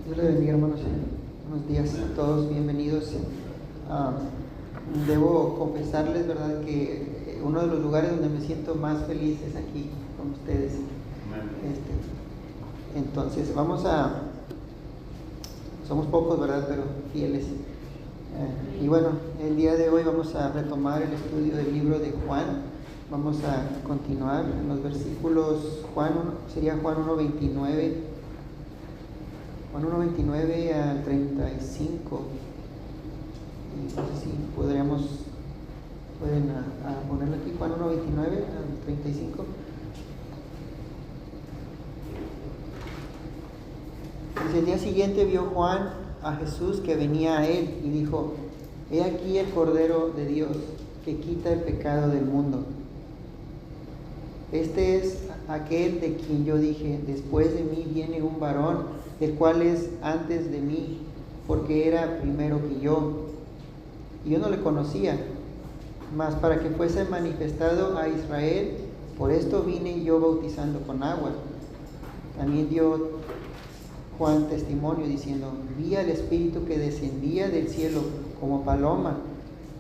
Dios le bendiga, hermanos. Buenos días a todos, bienvenidos. Debo confesarles, ¿verdad?, que uno de los lugares donde me siento más feliz es aquí con ustedes. Entonces, somos pocos, ¿verdad?, pero fieles. Y bueno, el día de hoy vamos a retomar el estudio del libro de Juan. Vamos a continuar en los versículos, sería Juan 1:29. Juan 1:29 al 35. Y no sé si pueden ponerlo aquí, Juan 1:29 al 35. Dice: el día siguiente vio Juan a Jesús que venía a él y dijo: he aquí el Cordero de Dios que quita el pecado del mundo. Este es aquel de quien yo dije: después de mí viene un varón, el cual es antes de mí, porque era primero que yo. Y yo no le conocía, mas para que fuese manifestado a Israel, por esto vine yo bautizando con agua. También dio Juan testimonio diciendo: vi al Espíritu que descendía del cielo como paloma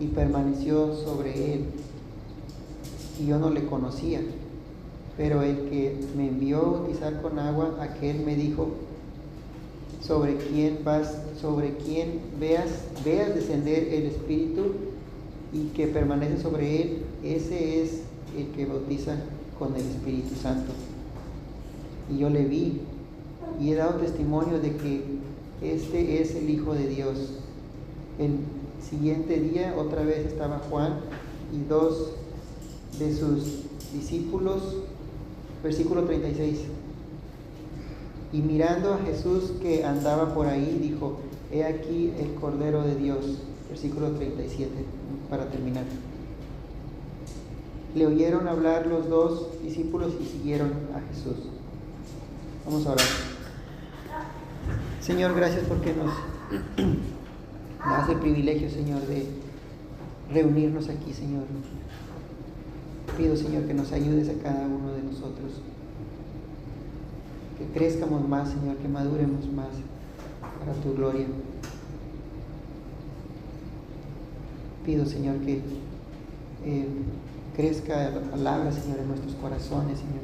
y permaneció sobre él. Y yo no le conocía. Pero el que me envió a bautizar con agua, aquel me dijo: sobre quien veas descender el Espíritu y que permanece sobre él, ese es el que bautiza con el Espíritu Santo. Y yo le vi y he dado testimonio de que este es el Hijo de Dios. El siguiente día otra vez estaba Juan y dos de sus discípulos. Versículo 36. Y mirando a Jesús que andaba por ahí, dijo: he aquí el Cordero de Dios. Versículo 37, para terminar. Le oyeron hablar los dos discípulos y siguieron a Jesús. Vamos a orar. Señor, gracias porque nos das el privilegio, Señor, de reunirnos aquí, Señor. Pido, Señor, que nos ayudes a cada uno de nosotros, que crezcamos más, Señor, que maduremos más para tu gloria. Pido, Señor, que crezca la palabra, Señor, en nuestros corazones, Señor,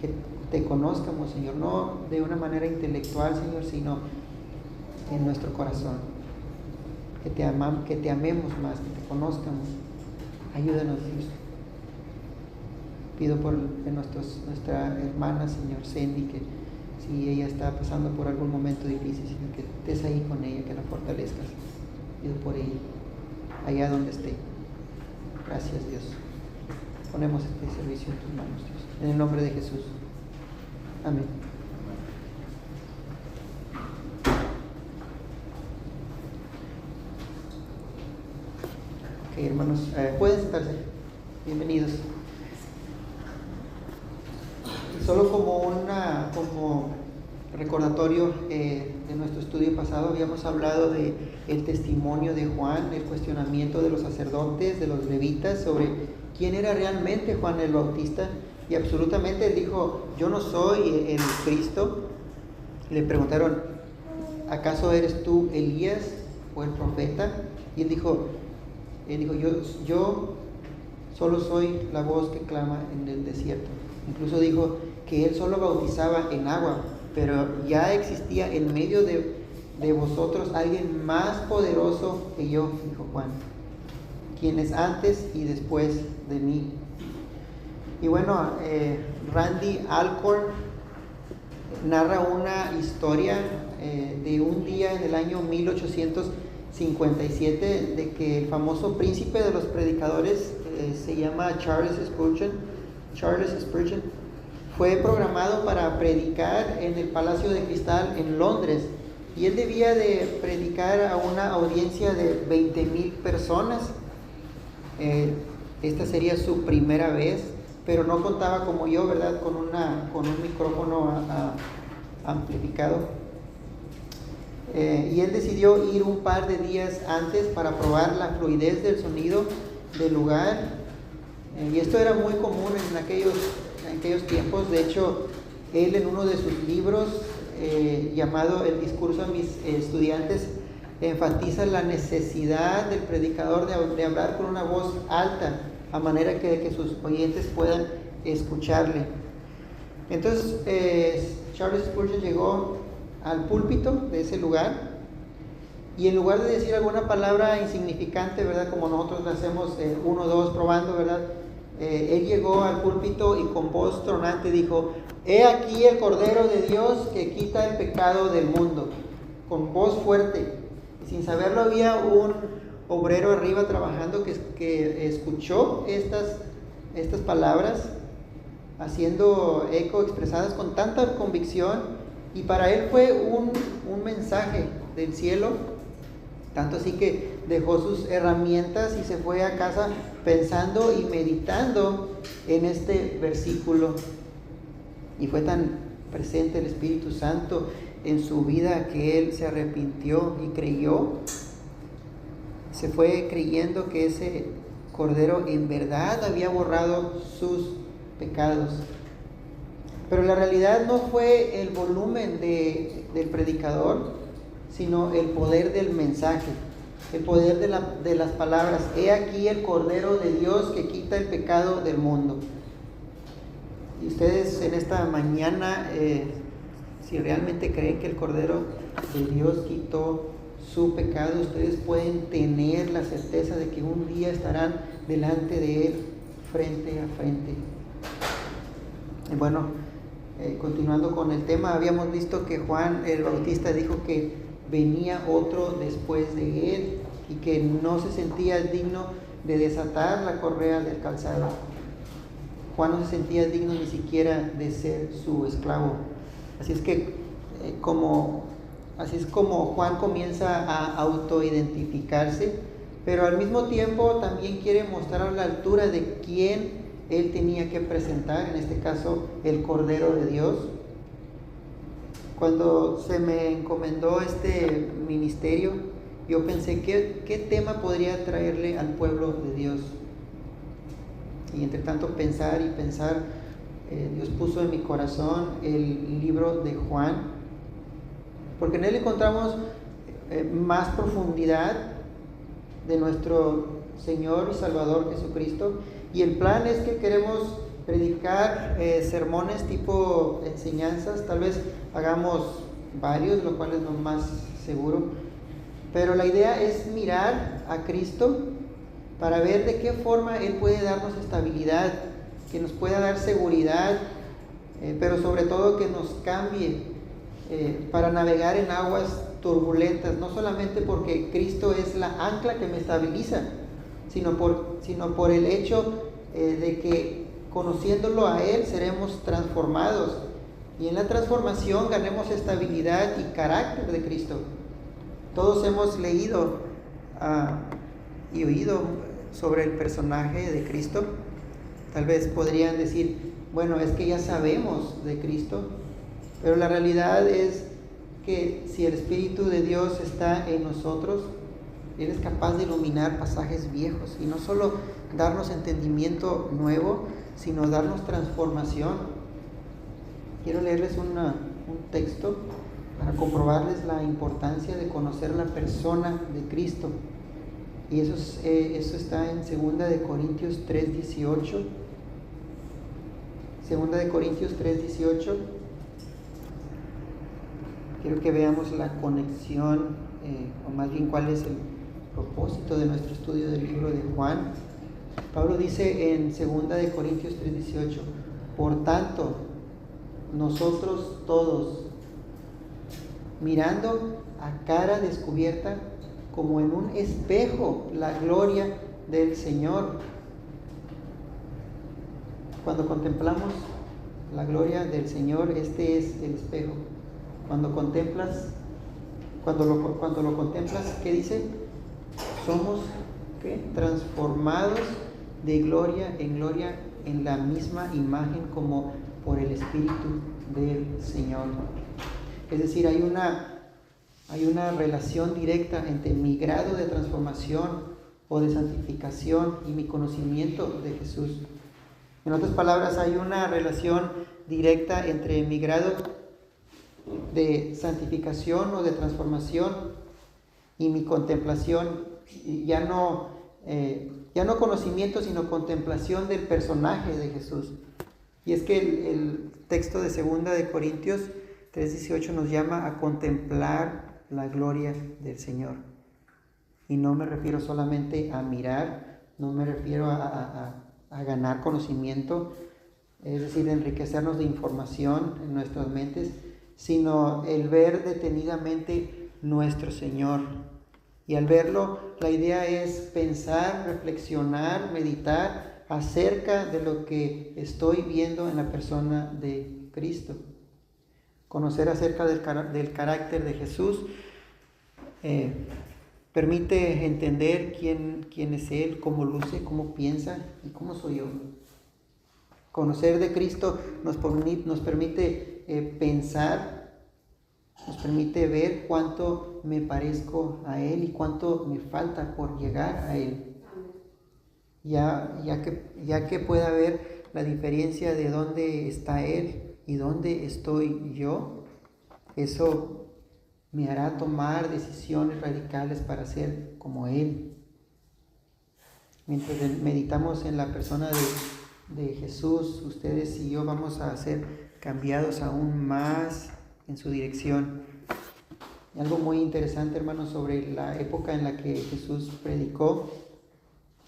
que te conozcamos, Señor, no de una manera intelectual, Señor, sino en nuestro corazón, que te amemos más, que te conozcamos. Ayúdanos, Dios. Pido por nuestra hermana, Señor, Cindy, que si ella está pasando por algún momento difícil, Señor, que estés ahí con ella, que la fortalezcas. Pido por ella, allá donde esté. Gracias, Dios. Ponemos este servicio en tus manos, Dios. En el nombre de Jesús. Amén. Ok, hermanos, pueden sentarse. Bienvenidos. Solo como recordatorio de nuestro estudio pasado, habíamos hablado de el testimonio de Juan, el cuestionamiento de los sacerdotes, de los levitas, sobre quién era realmente Juan el Bautista. Y absolutamente él dijo: yo no soy el Cristo. Le preguntaron: ¿acaso eres tú Elías o el profeta? Y él dijo, yo solo soy la voz que clama en el desierto. Incluso dijo que él solo bautizaba en agua, pero ya existía en medio de vosotros alguien más poderoso que yo, dijo Juan, quien es antes y después de mí. Y bueno, Randy Alcorn narra una historia de un día en el año 1857, de que el famoso príncipe de los predicadores, se llama Charles Spurgeon, fue programado para predicar en el Palacio de Cristal en Londres, y él debía de predicar a una audiencia de 20,000 personas. Esta sería su primera vez, pero no contaba como yo, ¿verdad?, con un micrófono amplificado. Y él decidió ir un par de días antes para probar la fluidez del sonido del lugar. Y esto era muy común en aquellos tiempos. De hecho, él en uno de sus libros llamado el discurso a mis estudiantes, enfatiza la necesidad del predicador de hablar con una voz alta, a manera que sus oyentes puedan escucharle. Entonces, Charles Spurgeon llegó al púlpito de ese lugar y en lugar de decir alguna palabra insignificante, ¿verdad? Como nosotros lo hacemos, 1, 2, probando, ¿verdad? Él llegó al púlpito y con voz tronante dijo: «He aquí el Cordero de Dios que quita el pecado del mundo», con voz fuerte. Y sin saberlo había un obrero arriba trabajando que escuchó estas palabras haciendo eco, expresadas con tanta convicción, y para él fue un mensaje del cielo, tanto así que dejó sus herramientas y se fue a casa pensando y meditando en este versículo. Y fue tan presente el Espíritu Santo en su vida que él se arrepintió y creyó. Se fue creyendo que ese Cordero en verdad había borrado sus pecados. Pero la realidad no fue el volumen del predicador, sino el poder del mensaje, el poder de las palabras. He aquí el Cordero de Dios que quita el pecado del mundo. Y ustedes en esta mañana, si realmente creen que el Cordero de Dios quitó su pecado, ustedes pueden tener la certeza de que un día estarán delante de Él frente a frente. Y bueno, continuando con el tema, habíamos visto que Juan el Bautista dijo que venía otro después de él y que no se sentía digno de desatar la correa del calzado. Juan no se sentía digno ni siquiera de ser su esclavo. Así es como Juan comienza a autoidentificarse, pero al mismo tiempo también quiere mostrar la altura de quién él tenía que presentar, en este caso el Cordero de Dios. Cuando se me encomendó este ministerio, yo pensé qué tema podría traerle al pueblo de Dios. Y entre tanto pensar y pensar, Dios puso en mi corazón el libro de Juan, porque en él encontramos más profundidad de nuestro Señor y Salvador Jesucristo. Y el plan es que queremos predicar sermones tipo enseñanzas. Tal vez hagamos varios, lo cual es lo más seguro, pero la idea es mirar a Cristo para ver de qué forma Él puede darnos estabilidad, que nos pueda dar seguridad, pero sobre todo que nos cambie para navegar en aguas turbulentas, no solamente porque Cristo es la ancla que me estabiliza, sino por el hecho de que conociéndolo a Él seremos transformados, y en la transformación ganemos estabilidad y carácter de Cristo. Todos hemos leído y oído sobre el personaje de Cristo. Tal vez podrían decir, bueno, es que ya sabemos de Cristo, pero la realidad es que si el Espíritu de Dios está en nosotros, Él es capaz de iluminar pasajes viejos y no solo darnos entendimiento nuevo, sino darnos transformación. Quiero leerles un texto para comprobarles la importancia de conocer la persona de Cristo. Y eso está en 2 de Corintios 3:18. 2 de Corintios 3:18. Quiero que veamos la conexión, o más bien cuál es el propósito de nuestro estudio del libro de Juan. Pablo dice en 2 de Corintios 3:18: por tanto, nosotros todos, mirando a cara descubierta, como en un espejo, la gloria del Señor. Cuando contemplamos la gloria del Señor, este es el espejo. Cuando lo contemplas, ¿qué dice? Somos transformados de gloria en la misma imagen como por el Espíritu del Señor. Es decir, hay una relación directa entre mi grado de transformación o de santificación y mi conocimiento de Jesús. En otras palabras, hay una relación directa entre mi grado de santificación o de transformación, y mi contemplación, ya no conocimiento, sino contemplación del personaje de Jesús. Y es que el texto de 2 de Corintios 3:18 nos llama a contemplar la gloria del Señor. Y no me refiero solamente a mirar, no me refiero a ganar conocimiento, es decir, enriquecernos de información en nuestras mentes, sino el ver detenidamente nuestro Señor. Y al verlo, la idea es pensar, reflexionar, meditar acerca de lo que estoy viendo en la persona de Cristo. Conocer acerca del carácter de Jesús permite entender quién es Él, cómo luce, cómo piensa y cómo soy yo. Conocer de Cristo nos permite pensar, nos permite ver cuánto me parezco a Él y cuánto me falta por llegar a Él. Ya que pueda ver la diferencia de dónde está Él y dónde estoy yo, eso me hará tomar decisiones radicales para ser como Él. Mientras meditamos en la persona de Jesús, ustedes y yo vamos a ser cambiados aún más en su dirección. Y algo muy interesante, hermanos, sobre la época en la que Jesús predicó,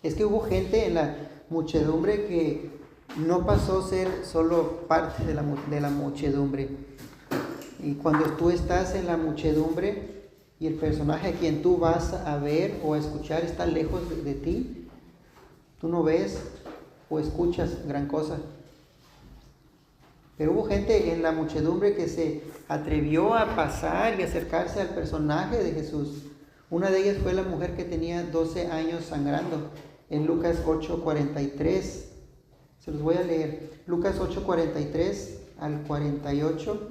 es que hubo gente en la muchedumbre que no pasó a ser solo parte de la muchedumbre. Y cuando tú estás en la muchedumbre y el personaje a quien tú vas a ver o a escuchar está lejos de ti, tú no ves o escuchas gran cosa. Pero hubo gente en la muchedumbre que se atrevió a pasar y acercarse al personaje de Jesús. Una de ellas fue la mujer que tenía 12 años sangrando. En Lucas 8:43, se los voy a leer. Lucas 8:43 al 48.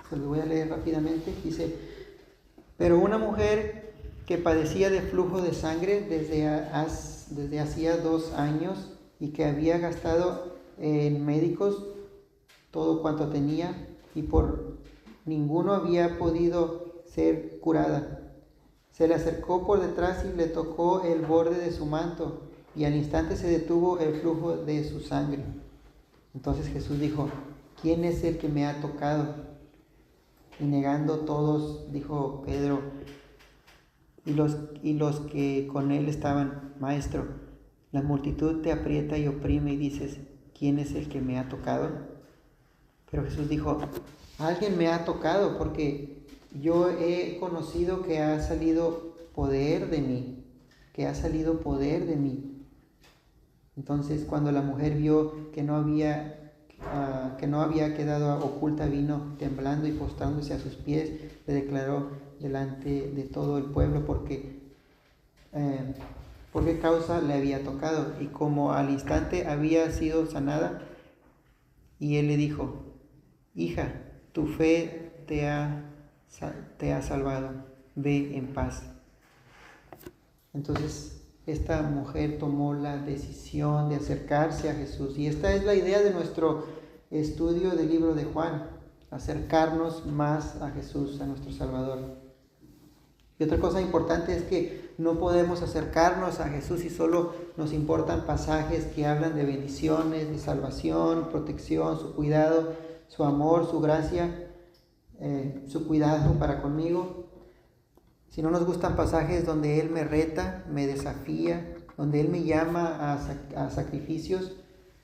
Se los voy a leer rápidamente. Dice: pero una mujer que padecía de flujo de sangre desde hacía 2 años y que había gastado en médicos todo cuanto tenía y por ninguno había podido ser curada, se le acercó por detrás y le tocó el borde de su manto, y al instante se detuvo el flujo de su sangre. Entonces Jesús dijo: ¿quién es el que me ha tocado? Y negando todos, dijo Pedro y los que con él estaban: Maestro, la multitud te aprieta y oprime y dices: ¿quién es el que me ha tocado? Pero Jesús dijo: alguien me ha tocado, porque yo he conocido que ha salido poder de mí, Entonces, cuando la mujer vio que no había quedado oculta, vino temblando y postrándose a sus pies, le declaró delante de todo el pueblo por qué causa le había tocado y como al instante había sido sanada. Y él le dijo: hija, tu fe te ha salvado, ve en paz. Entonces esta mujer tomó la decisión de acercarse a Jesús, y esta es la idea de nuestro estudio del libro de Juan: acercarnos más a Jesús, a nuestro Salvador. Y otra cosa importante es que no podemos acercarnos a Jesús si solo nos importan pasajes que hablan de bendiciones, de salvación, protección, su cuidado, su amor, su gracia, su cuidado para conmigo. Si no nos gustan pasajes donde Él me reta, me desafía, donde Él me llama a sacrificios,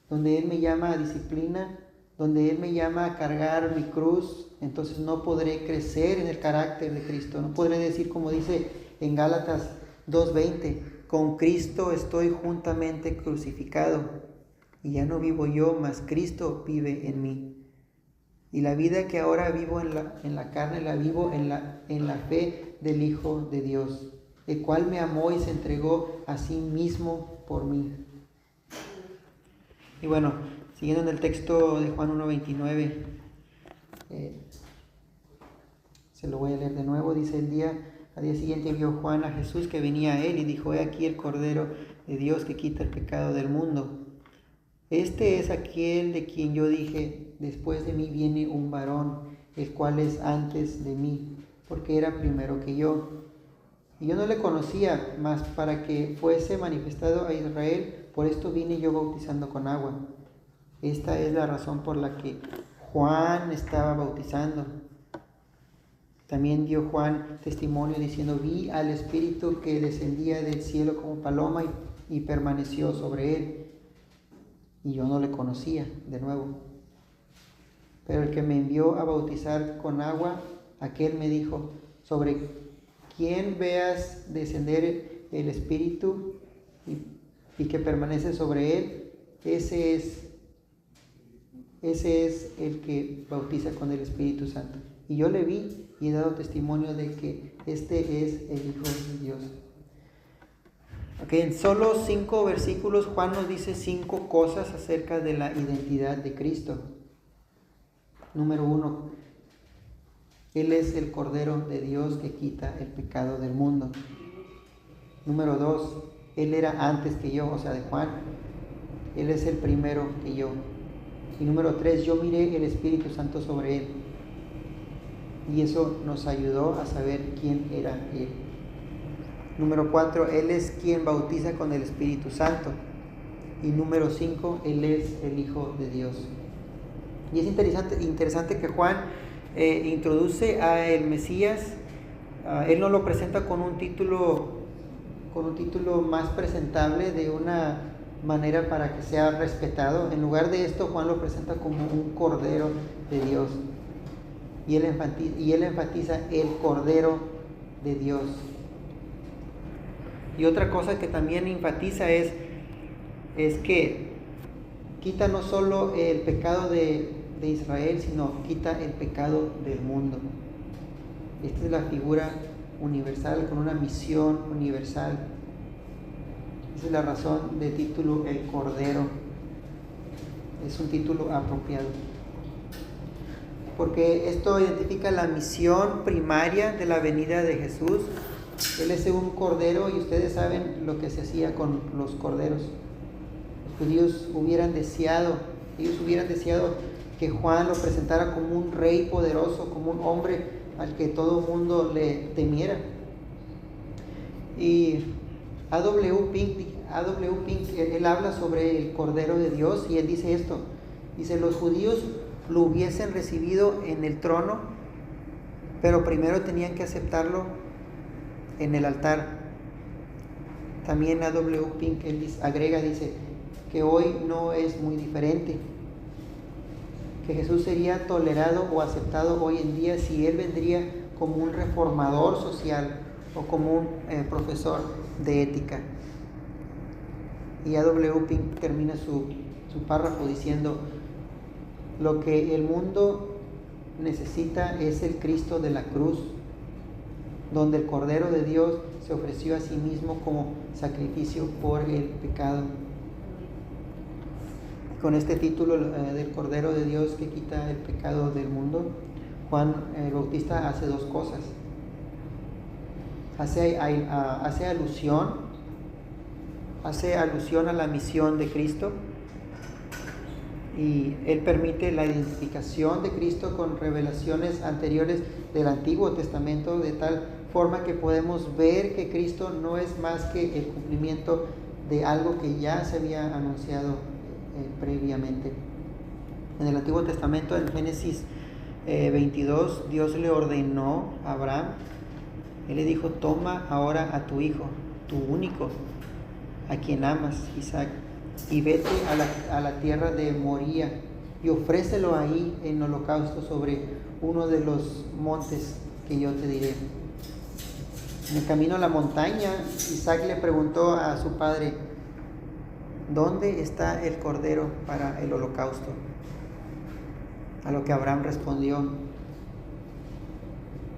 donde Él me llama a disciplina, donde Él me llama a cargar mi cruz, entonces no podré crecer en el carácter de Cristo. No podré decir, como dice en Gálatas 2:20, con Cristo estoy juntamente crucificado, y ya no vivo yo, mas Cristo vive en mí. Y la vida que ahora vivo en la carne, la vivo en la fe del Hijo de Dios, el cual me amó y se entregó a sí mismo por mí. Y bueno, siguiendo en el texto de Juan 1:29, se lo voy a leer de nuevo. Dice: al día siguiente vio Juan a Jesús que venía a él y dijo: he aquí el Cordero de Dios que quita el pecado del mundo. Este es aquel de quien yo dije, después de mí viene un varón, el cual es antes de mí, porque era primero que yo. Y yo no le conocía, mas para que fuese manifestado a Israel, por esto vine yo bautizando con agua. Esta es la razón por la que Juan estaba bautizando. También dio Juan testimonio diciendo, vi al Espíritu que descendía del cielo como paloma y permaneció sobre él. Y yo no le conocía de nuevo. Pero el que me envió a bautizar con agua, aquel me dijo, sobre quien veas descender el Espíritu y que permanece sobre él, ese es el que bautiza con el Espíritu Santo. Y yo le vi y he dado testimonio de que este es el Hijo de Dios. Okay, en solo 5 versículos Juan nos dice 5 cosas acerca de la identidad de Cristo. Número 1, Él es el Cordero de Dios que quita el pecado del mundo. Número 2, Él era antes que yo, o sea, de Juan. Él es el primero que yo. Y número 3, yo miré el Espíritu Santo sobre Él. Y eso nos ayudó a saber quién era Él. Número 4, Él es quien bautiza con el Espíritu Santo. Y número 5, Él es el Hijo de Dios. Y es interesante que Juan introduce a el Mesías. Él no lo presenta con un título más presentable, de una manera para que sea respetado. En lugar de esto, Juan lo presenta como un Cordero de Dios. Y él enfatiza el Cordero de Dios. Y otra cosa que también enfatiza es que quita no solo el pecado de Israel, sino quita el pecado del mundo. Esta es la figura universal, con una misión universal. Esa es la razón del título El Cordero. Es un título apropiado, porque esto identifica la misión primaria de la venida de Jesús. Él es un cordero, y ustedes saben lo que se hacía con los corderos. Los judíos hubieran deseado que Juan lo presentara como un rey poderoso, como un hombre al que todo el mundo le temiera. Y A.W. Pink, él habla sobre el Cordero de Dios, y él dice esto. Dice, los judíos lo hubiesen recibido en el trono, pero primero tenían que aceptarlo en el altar. También A.W. Pink él dice que hoy no es muy diferente, que Jesús sería tolerado o aceptado hoy en día si Él vendría como un reformador social o como un profesor de ética. Y A.W. Pink termina su párrafo diciendo, lo que el mundo necesita es el Cristo de la cruz, donde el Cordero de Dios se ofreció a sí mismo como sacrificio por el pecado. Con este título del Cordero de Dios que quita el pecado del mundo, Juan el Bautista hace 2 cosas. Hace alusión a la misión de Cristo, y él permite la identificación de Cristo con revelaciones anteriores del Antiguo Testamento, de tal forma que podemos ver que Cristo no es más que el cumplimiento de algo que ya se había anunciado previamente. En el Antiguo Testamento, en Génesis 22, Dios le ordenó a Abraham, Él le dijo, toma ahora a tu hijo, tu único, a quien amas, Isaac, y vete a la tierra de Moría y ofrécelo ahí en holocausto sobre uno de los montes que yo te diré. En el camino a la montaña, Isaac le preguntó a su padre, ¿dónde está el cordero para el holocausto? A lo que Abraham respondió,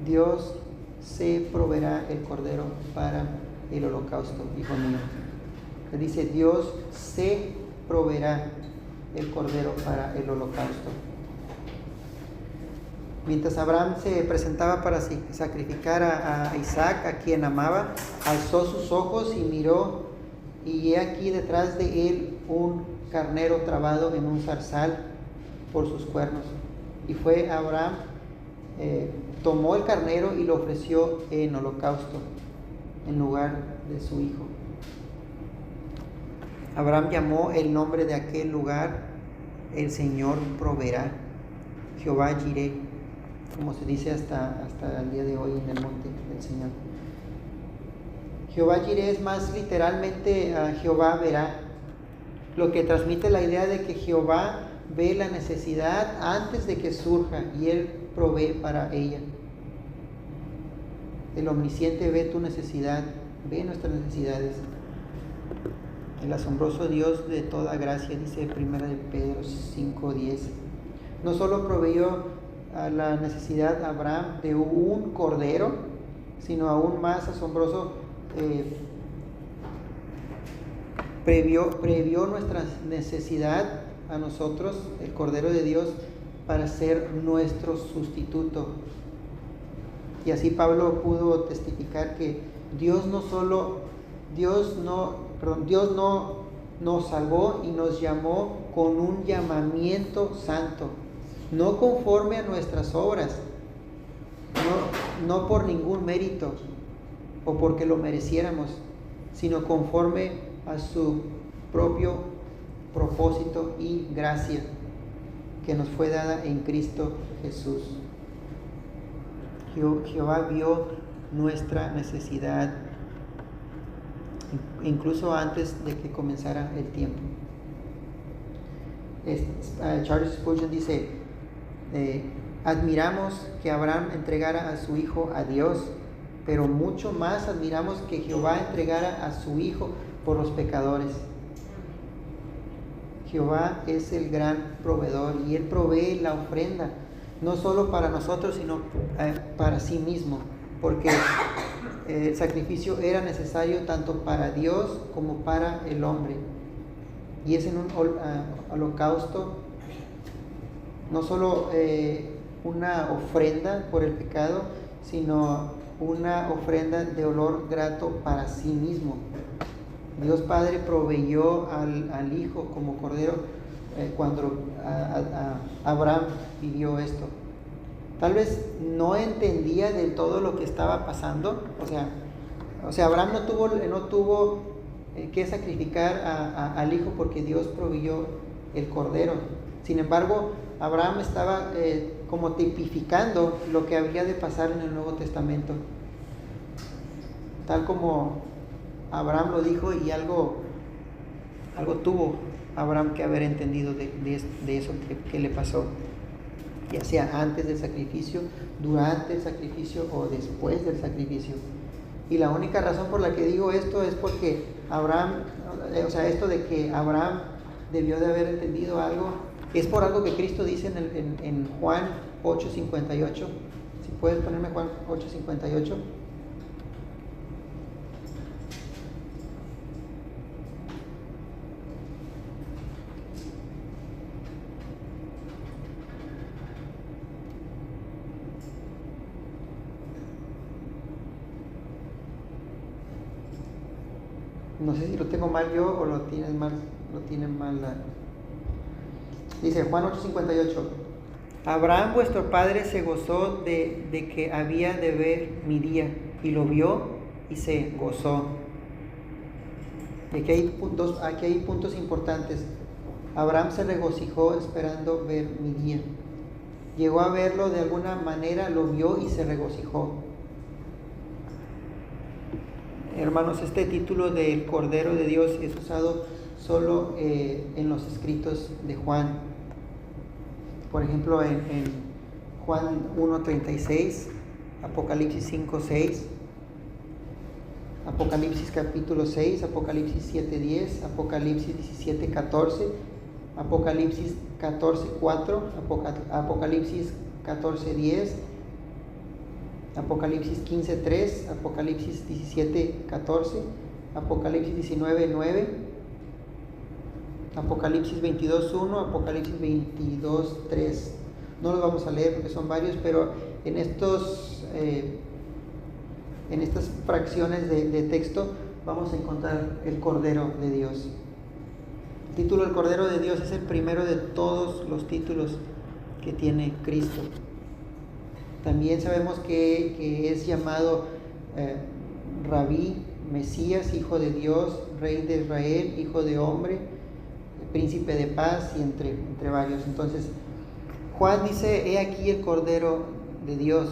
Dios se proveerá el cordero para el holocausto, hijo mío. Le dice, Dios se proveerá el cordero para el holocausto. Mientras Abraham se presentaba para sacrificar a Isaac, a quien amaba, alzó sus ojos y miró, y he aquí detrás de él un carnero trabado en un zarzal por sus cuernos. Y fue Abraham, tomó el carnero y lo ofreció en holocausto en lugar de su hijo. Abraham llamó el nombre de aquel lugar: el Señor proveerá, Jehová Jireh, como se dice hasta el día de hoy en el monte del Señor. Jehová Jireh es más literalmente Jehová verá, lo que transmite la idea de que Jehová ve la necesidad antes de que surja y Él provee para ella. El omnisciente ve tu necesidad, ve nuestras necesidades. El asombroso Dios de toda gracia, dice 1 de Pedro 5:10. No solo proveyó a la necesidad de Abraham de un cordero, sino aún más asombroso, previó nuestra necesidad a nosotros, el Cordero de Dios, para ser nuestro sustituto. Y así Pablo pudo testificar que Dios no nos salvó y nos llamó con un llamamiento santo, no conforme a nuestras obras, no por ningún mérito o porque lo mereciéramos, sino conforme a su propio propósito y gracia que nos fue dada en Cristo Jesús. Jehová vio nuestra necesidad incluso antes de que comenzara el tiempo. Charles Spurgeon dice: admiramos que Abraham entregara a su hijo a Dios, pero mucho más admiramos que Jehová entregara a su hijo por los pecadores. Jehová es el gran proveedor y Él provee la ofrenda, no solo para nosotros, sino para sí mismo, porque el sacrificio era necesario tanto para Dios como para el hombre. Y es en un holocausto, no solo una ofrenda por el pecado, sino una ofrenda de olor grato para sí mismo. Dios Padre proveyó al Hijo como Cordero cuando Abraham vivió esto. Tal vez no entendía del todo lo que estaba pasando. O sea, Abraham no tuvo que sacrificar al Hijo porque Dios proveyó el Cordero. Sin embargo, Abraham estaba como tipificando lo que habría de pasar en el Nuevo Testamento. Tal como Abraham lo dijo, y algo tuvo Abraham que haber entendido de eso que le pasó, ya sea antes del sacrificio, durante el sacrificio o después del sacrificio. Y la única razón por la que digo esto es porque esto de que Abraham debió de haber entendido algo, es por algo que Cristo dice en Juan 8:58. Si puedes ponerme Juan 8:58. No sé si lo tengo mal yo o lo tienen mal. Dice Juan 8:58: Abraham vuestro padre se gozó de que había de ver mi día, y lo vio y se gozó. Y aquí hay puntos importantes. Abraham se regocijó esperando ver mi día. Llegó a verlo de alguna manera, lo vio y se regocijó. Hermanos, este título del Cordero de Dios es usado solo en los escritos de Juan. Por ejemplo, en Juan 1:36, Apocalipsis 5:6, Apocalipsis capítulo 6, Apocalipsis 7:10, Apocalipsis 17:14, Apocalipsis 14:4, Apocalipsis 14:10, Apocalipsis 15:3, Apocalipsis 17:14, Apocalipsis 19:9, Apocalipsis 22:1, Apocalipsis 22:3. No los vamos a leer porque son varios, pero en estas fracciones de texto vamos a encontrar el Cordero de Dios. El título del Cordero de Dios es el primero de todos los títulos que tiene Cristo. También sabemos que es llamado Rabí, Mesías, Hijo de Dios, Rey de Israel, Hijo de hombre, Príncipe de paz, y entre varios. Entonces, Juan dice: he aquí el Cordero de Dios.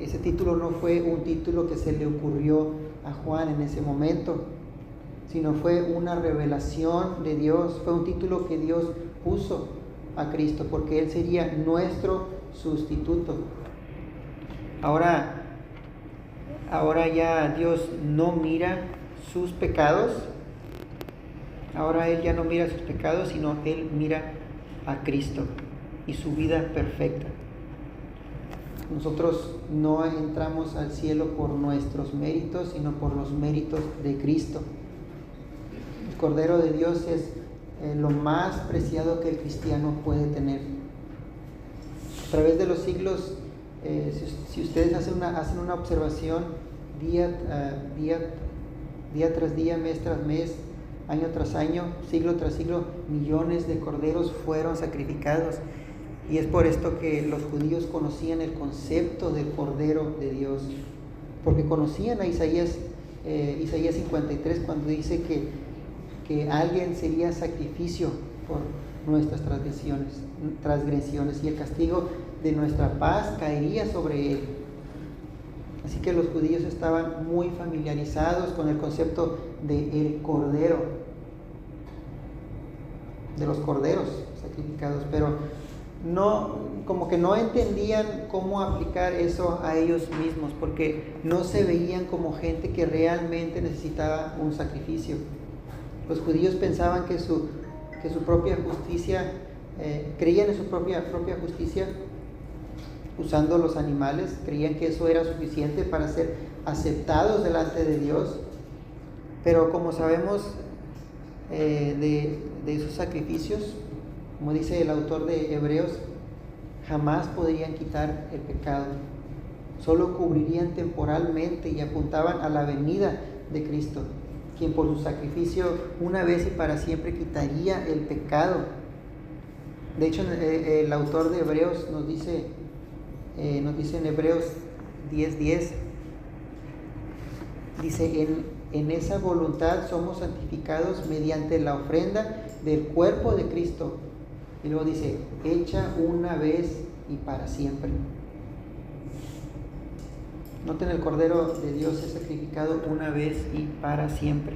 Ese título no fue un título que se le ocurrió a Juan en ese momento, sino fue una revelación de Dios. Fue un título que Dios puso a Cristo, porque Él sería nuestro sustituto. Ahora ya Dios no mira sus pecados. Ahora Él ya no mira sus pecados, sino Él mira a Cristo y su vida perfecta. Nosotros no entramos al cielo por nuestros méritos, sino por los méritos de Cristo. El Cordero de Dios es lo más preciado que el cristiano puede tener. A través de los siglos, si ustedes hacen una observación día tras día, mes tras mes, año tras año, siglo tras siglo, millones de corderos fueron sacrificados. Y es por esto que los judíos conocían el concepto del Cordero de Dios, porque conocían a Isaías 53, cuando dice que alguien sería sacrificio por nuestras transgresiones, y el castigo de nuestra paz caería sobre él. Así que los judíos estaban muy familiarizados con el concepto del Cordero, de los corderos sacrificados, pero como que no entendían cómo aplicar eso a ellos mismos, porque no se veían como gente que realmente necesitaba un sacrificio. Los judíos pensaban que su propia justicia, creían en su propia justicia usando los animales, creían que eso era suficiente para ser aceptados delante de Dios. Pero como sabemos de esos sacrificios, como dice el autor de Hebreos, jamás podrían quitar el pecado. Solo cubrirían temporalmente y apuntaban a la venida de Cristo, quien por su sacrificio una vez y para siempre quitaría el pecado. De hecho, el autor de Hebreos nos dice en Hebreos 10:10, dice: en esa voluntad somos santificados mediante la ofrenda del cuerpo de Cristo. Y luego dice: hecha una vez y para siempre. Noten, el Cordero de Dios es sacrificado una vez y para siempre.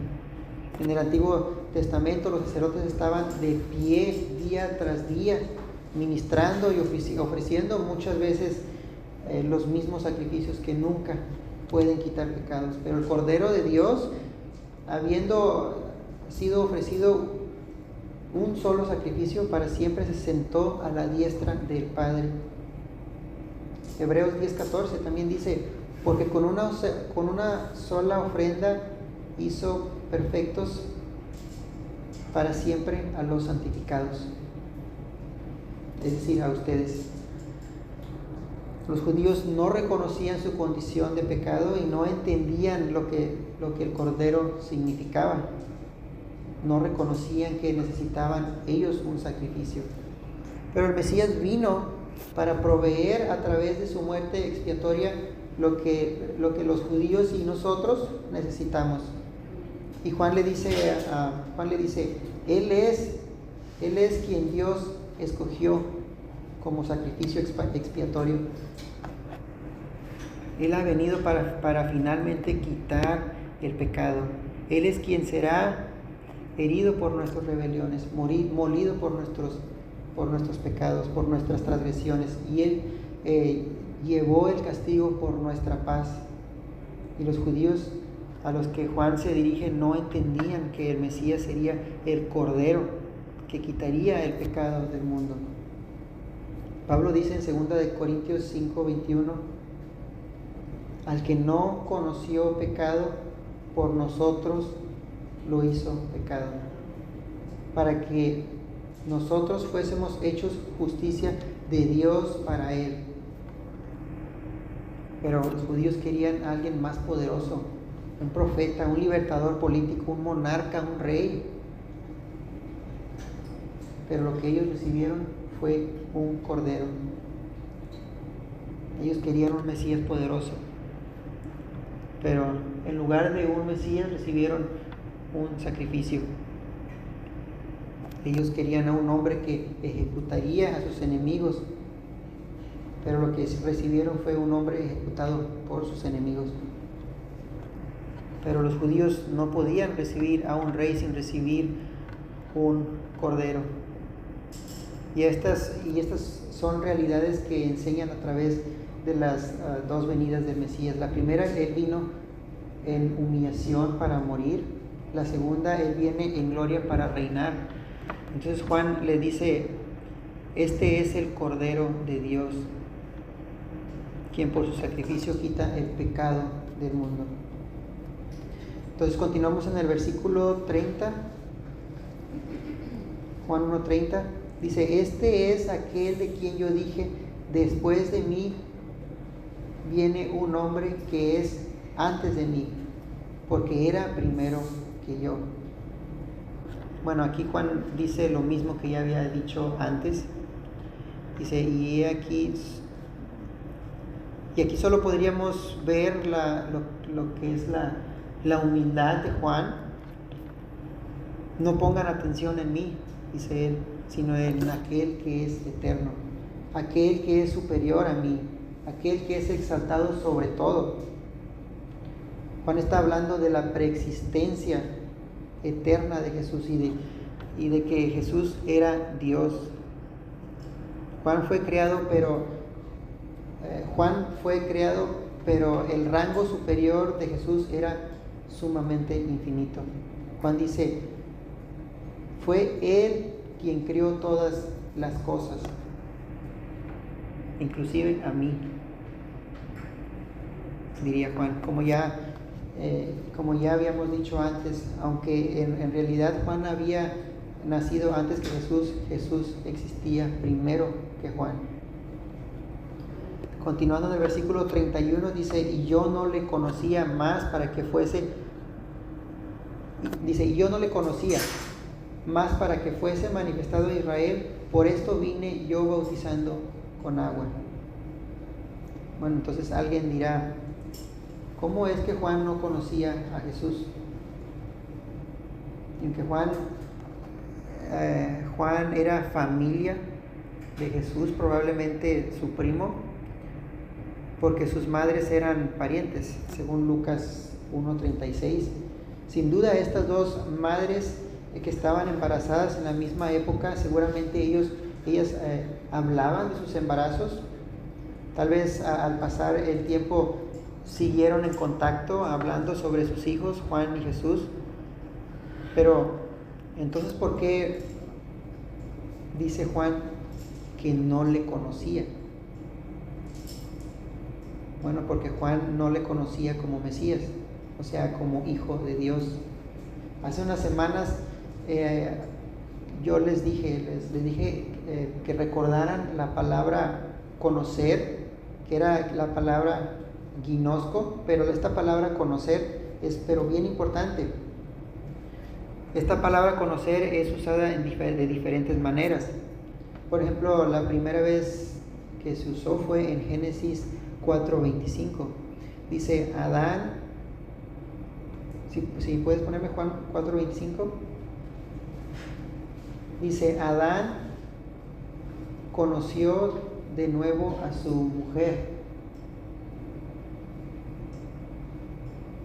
En el Antiguo Testamento los sacerdotes estaban de pie día tras día, ministrando y ofreciendo muchas veces los mismos sacrificios que nunca pueden quitar pecados. Pero el Cordero de Dios, habiendo sido ofrecido un solo sacrificio para siempre, se sentó a la diestra del Padre. Hebreos 10:14 también dice: porque con una sola ofrenda hizo perfectos para siempre a los santificados, es decir, a ustedes. Los judíos no reconocían su condición de pecado y no entendían lo que el Cordero significaba. No reconocían que necesitaban ellos un sacrificio. Pero el Mesías vino para proveer a través de su muerte expiatoria lo que los judíos y nosotros necesitamos. Y Juan le dice, Él es quien Dios escogió como sacrificio expiatorio. Él ha venido para finalmente quitar el pecado. Él es quien será herido por nuestras rebeliones, molido por nuestros pecados, por nuestras transgresiones. Y Él llevó el castigo por nuestra paz. Y los judíos a los que Juan se dirige no entendían que el Mesías sería el Cordero que quitaría el pecado del mundo. Pablo dice en 2 Corintios 5:21: al que no conoció pecado, por nosotros lo hizo pecado, para que nosotros fuésemos hechos justicia de Dios para él. Pero los judíos querían a alguien más poderoso, un profeta, un libertador político, un monarca, un rey. pero lo que ellos recibieron fue un cordero. Ellos querían un Mesías poderoso, pero en lugar de un Mesías recibieron un sacrificio. Ellos querían a un hombre que ejecutaría a sus enemigos, pero lo que recibieron fue un hombre ejecutado por sus enemigos. Pero los judíos no podían recibir a un rey sin recibir un cordero. Y estas son realidades que enseñan a través de las dos venidas del Mesías. La primera, Él vino en humillación para morir. La segunda, Él viene en gloria para reinar. Entonces Juan le dice, este es el Cordero de Dios, quien por su sacrificio quita el pecado del mundo. Entonces continuamos en el versículo 30, Juan 1:30, dice, este es aquel de quien yo dije, después de mí viene un hombre que es antes de mí, porque era primero que yo. Bueno, aquí Juan dice lo mismo que ya había dicho antes. Dice, y aquí solo podríamos ver lo que es la humildad de Juan. No pongan atención en mí, dice él, sino en aquel que es eterno, aquel que es superior a mí, aquel que es exaltado sobre todo. Juan está hablando de la preexistencia eterna de Jesús y de que Jesús era Dios. Juan fue creado, pero el rango superior de Jesús era sumamente infinito. Juan dice, fue Él quien creó todas las cosas, inclusive a mí, diría Juan, como ya habíamos dicho antes, aunque en realidad Juan había nacido antes que Jesús existía primero que Juan. Continuando en el versículo 31 dice, y yo no le conocía más para que fuese manifestado en Israel, por esto vine yo bautizando con agua. Bueno, entonces alguien dirá, ¿cómo es que Juan no conocía a Jesús? En que Juan era familia de Jesús, probablemente su primo, porque sus madres eran parientes, según Lucas 1:36. Sin duda estas dos madres que estaban embarazadas en la misma época, seguramente ellas hablaban de sus embarazos. Tal vez al pasar el tiempo siguieron en contacto hablando sobre sus hijos, Juan y Jesús. Pero entonces, ¿por qué dice Juan que no le conocía? Bueno, porque Juan no le conocía como Mesías, o sea, como hijo de Dios. Hace unas semanas yo les dije que recordaran la palabra conocer, que era la palabra ginosco, pero esta palabra conocer es bien importante. Esta palabra conocer es usada de diferentes maneras. Por ejemplo, la primera vez que se usó fue en Génesis 4:25. Dice Adán, si puedes ponerme Juan 4:25. Dice, Adán conoció de nuevo a su mujer.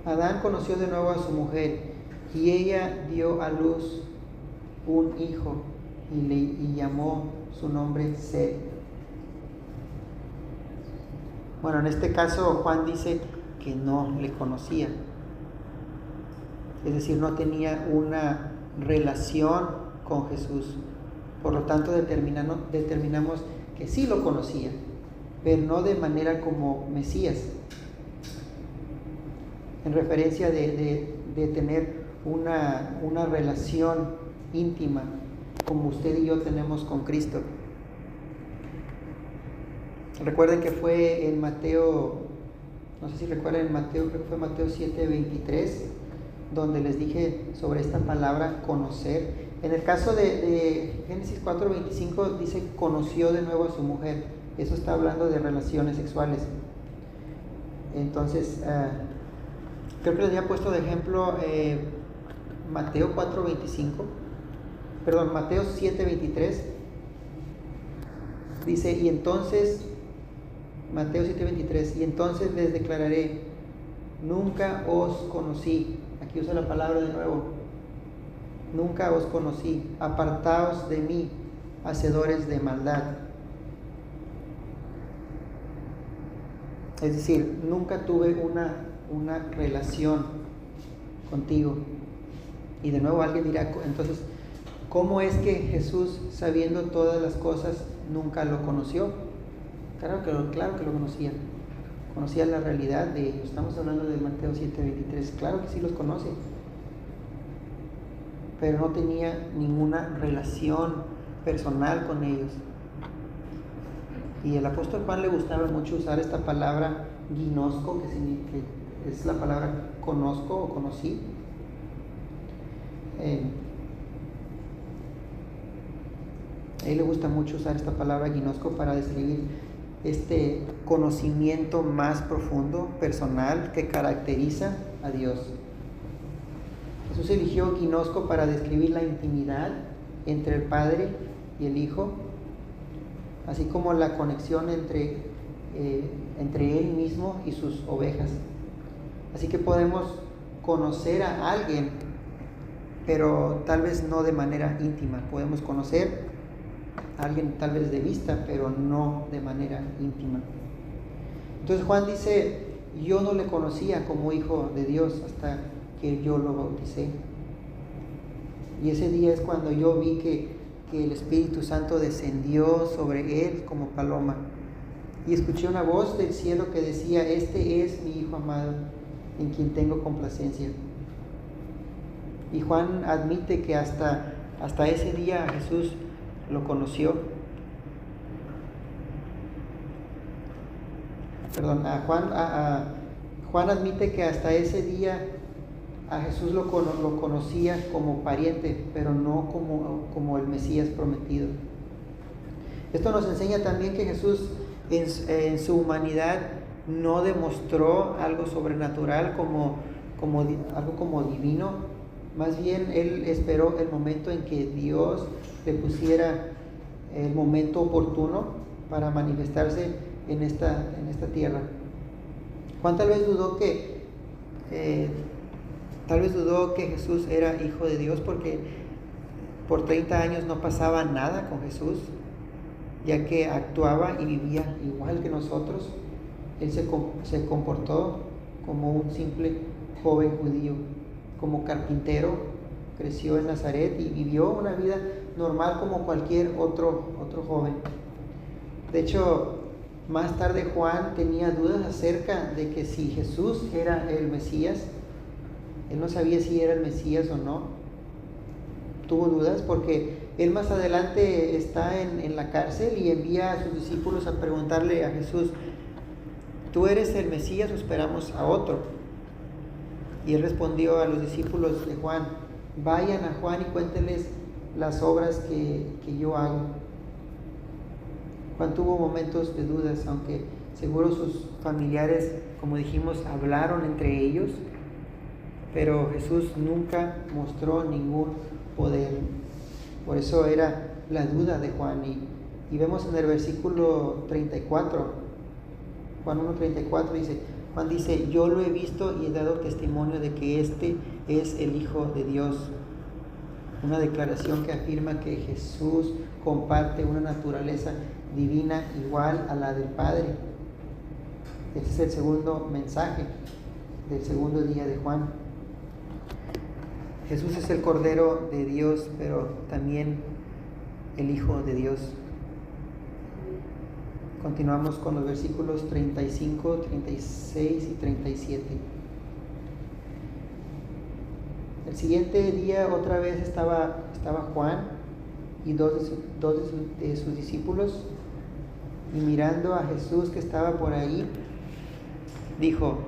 Adán conoció de nuevo a su mujer y ella dio a luz un hijo y llamó su nombre Set. Bueno, en este caso Juan dice que no le conocía, es decir, no tenía una relación con Jesús. Por lo tanto, determinamos que sí lo conocía, pero no de manera como Mesías, en referencia de tener una relación íntima como usted y yo tenemos con Cristo. Recuerden que fue en Mateo, no sé si recuerdan en Mateo, creo que fue Mateo 7:23, donde les dije sobre esta palabra conocer, En el caso de Génesis 4:25 dice conoció de nuevo a su mujer. Eso está hablando de relaciones sexuales. Entonces, creo que les había puesto de ejemplo Mateo 4:25, perdón, Mateo 7:23. Dice, y entonces, Mateo 7:23, y entonces les declararé, nunca os conocí. Aquí usa la palabra de nuevo, nunca os conocí, apartaos de mí, hacedores de maldad. Es decir, nunca tuve una relación contigo. Y de nuevo alguien dirá, entonces, ¿cómo es que Jesús, sabiendo todas las cosas, nunca lo conoció? Claro que lo conocía. Conocía la realidad de ellos. Estamos hablando de Mateo 7:23. Claro que sí los conoce. Pero no tenía ninguna relación personal con ellos. Y el apóstol Juan le gustaba mucho usar esta palabra ginosco, que es la palabra conozco o conocí. A él le gusta mucho usar esta palabra ginosco para describir este conocimiento más profundo, personal, que caracteriza a Dios. Jesús eligió ginosco para describir la intimidad entre el Padre y el Hijo, así como la conexión entre Él mismo y sus ovejas. Así que podemos conocer a alguien, pero tal vez no de manera íntima. Podemos conocer a alguien tal vez de vista, pero no de manera íntima. Entonces Juan dice, yo no le conocía como hijo de Dios hasta que yo lo bauticé. Y ese día es cuando yo vi que el Espíritu Santo descendió sobre él como paloma. Y escuché una voz del cielo que decía, este es mi Hijo amado, en quien tengo complacencia. Y Juan admite que hasta ese día Jesús lo conoció. Perdón, Juan admite que hasta ese día a Jesús lo conocía como pariente, pero no como el Mesías prometido. Esto nos enseña también que Jesús en su humanidad no demostró algo sobrenatural algo como divino. Más bien Él esperó el momento en que Dios le pusiera el momento oportuno para manifestarse en esta tierra. Juan tal vez dudó que Jesús era hijo de Dios, porque por 30 años no pasaba nada con Jesús, ya que actuaba y vivía igual que nosotros. Él se comportó como un simple joven judío, como carpintero, creció en Nazaret y vivió una vida normal como cualquier otro joven. De hecho, más tarde Juan tenía dudas acerca de que si Jesús era el Mesías. Él no sabía si era el Mesías o no. Tuvo dudas porque él más adelante está en la cárcel y envía a sus discípulos a preguntarle a Jesús, ¿tú eres el Mesías o esperamos a otro? Y él respondió a los discípulos de Juan, vayan a Juan y cuéntenles las obras que yo hago. Juan tuvo momentos de dudas, aunque seguro sus familiares, como dijimos, hablaron entre ellos, pero Jesús nunca mostró ningún poder. Por eso era la duda de Juan. Y vemos en el versículo 34, Juan 1:34 dice, Juan dice, yo lo he visto y he dado testimonio de que este es el Hijo de Dios. Una declaración que afirma que Jesús comparte una naturaleza divina igual a la del Padre. Este es el segundo mensaje del segundo día de Juan. Jesús es el Cordero de Dios, pero también el Hijo de Dios. Continuamos con los versículos 35, 36 y 37. El siguiente día otra vez estaba Juan y dos de sus discípulos, y mirando a Jesús que estaba por ahí, dijo,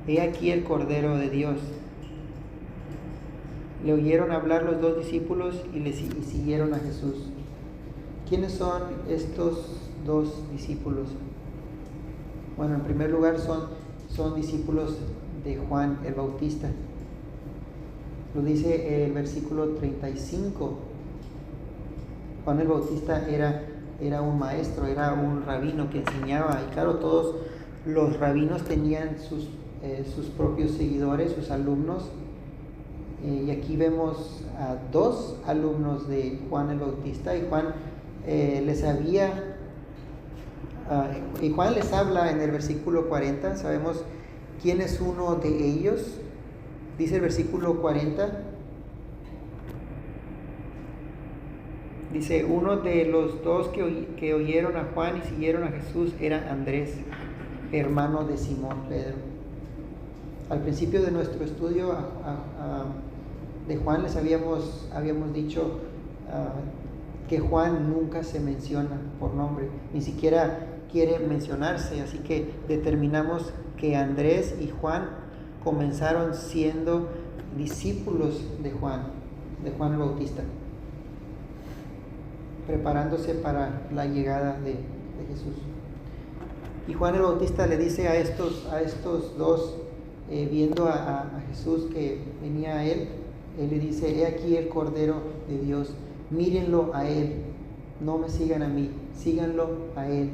he aquí el Cordero de Dios. Le oyeron hablar los dos discípulos y siguieron a Jesús. ¿Quiénes son estos dos discípulos? Bueno, en primer lugar son discípulos de Juan el Bautista. Lo dice el versículo 35. Juan el Bautista era un maestro, era un rabino que enseñaba. Y claro, todos los rabinos tenían sus propios seguidores, sus alumnos. Y aquí vemos a dos alumnos de Juan el Bautista. Y Juan Juan les habla en el versículo 40. Sabemos quién es uno de ellos. Dice el versículo 40. Dice, uno de los dos que oyeron a Juan y siguieron a Jesús era Andrés, hermano de Simón Pedro. Al principio de nuestro estudio de Juan les habíamos dicho que Juan nunca se menciona por nombre, ni siquiera quiere mencionarse, así que determinamos que Andrés y Juan comenzaron siendo discípulos de Juan el Bautista, preparándose para la llegada de Jesús. Y Juan el Bautista le dice a estos dos, viendo a Jesús que venía a él le dice, he aquí el Cordero de Dios, mírenlo a él, no me sigan a mí, síganlo a él.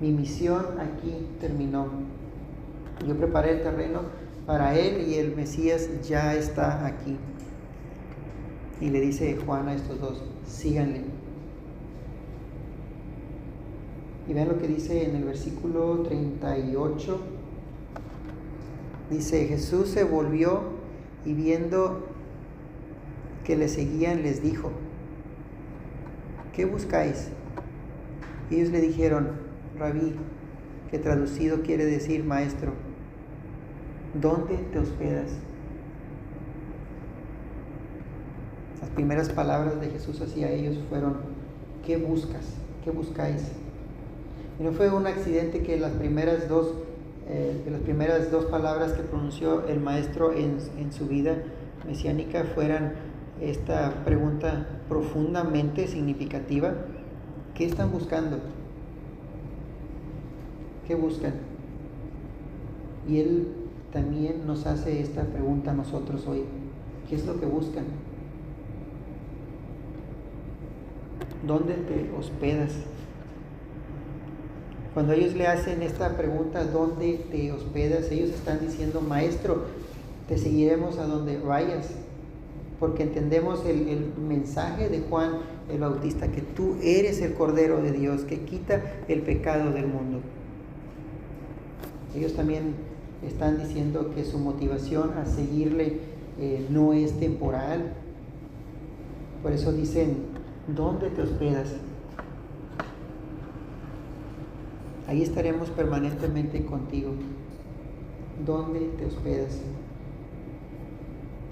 Mi misión aquí terminó. Yo preparé el terreno para él y el Mesías ya está aquí. Y le dice Juan a estos dos, síganle. Y vean lo que dice en el versículo 38. Dice, Jesús se volvió y viendo que le seguían, les dijo, ¿qué buscáis? Y ellos le dijeron, Rabí, que traducido quiere decir maestro, ¿dónde te hospedas? Las primeras palabras de Jesús hacia ellos fueron, ¿qué buscas? ¿Qué buscáis? Y no fue un accidente que las primeras dos palabras que pronunció el maestro en su vida mesiánica fueran esta pregunta profundamente significativa. ¿Qué están buscando? ¿Qué buscan? Y él también nos hace esta pregunta a nosotros hoy. ¿Qué es lo que buscan? ¿Dónde te hospedas? Cuando ellos le hacen esta pregunta, ¿dónde te hospedas? Ellos están diciendo, Maestro, te seguiremos a donde vayas, porque entendemos el mensaje de Juan el Bautista, que tú eres el Cordero de Dios, que quita el pecado del mundo. Ellos también están diciendo que su motivación a seguirle no es temporal. Por eso dicen, ¿dónde te hospedas? Ahí estaremos permanentemente contigo. ¿Dónde te hospedas?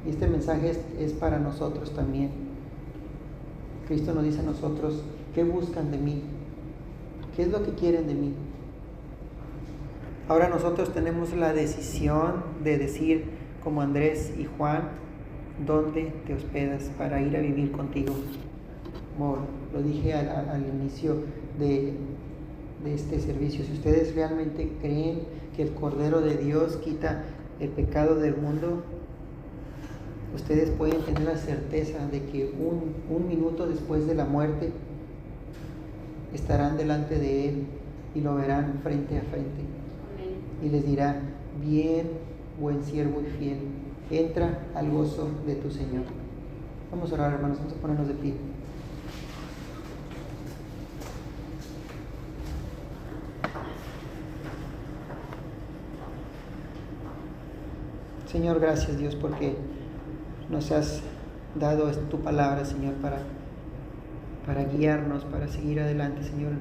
Y este mensaje es para nosotros también. Cristo nos dice a nosotros, ¿qué buscan de mí? ¿Qué es lo que quieren de mí? Ahora nosotros tenemos la decisión de decir, como Andrés y Juan, ¿dónde te hospedas para ir a vivir contigo? Como lo dije al inicio de este servicio, si ustedes realmente creen que el Cordero de Dios quita el pecado del mundo, ustedes pueden tener la certeza de que un minuto después de la muerte estarán delante de Él y lo verán frente a frente. Y les dirá, bien, buen siervo y fiel, entra al gozo de tu Señor. Vamos a orar, hermanos, vamos a ponernos de pie. Señor, gracias Dios porque nos has dado tu palabra, Señor, para guiarnos, para seguir adelante, Señor.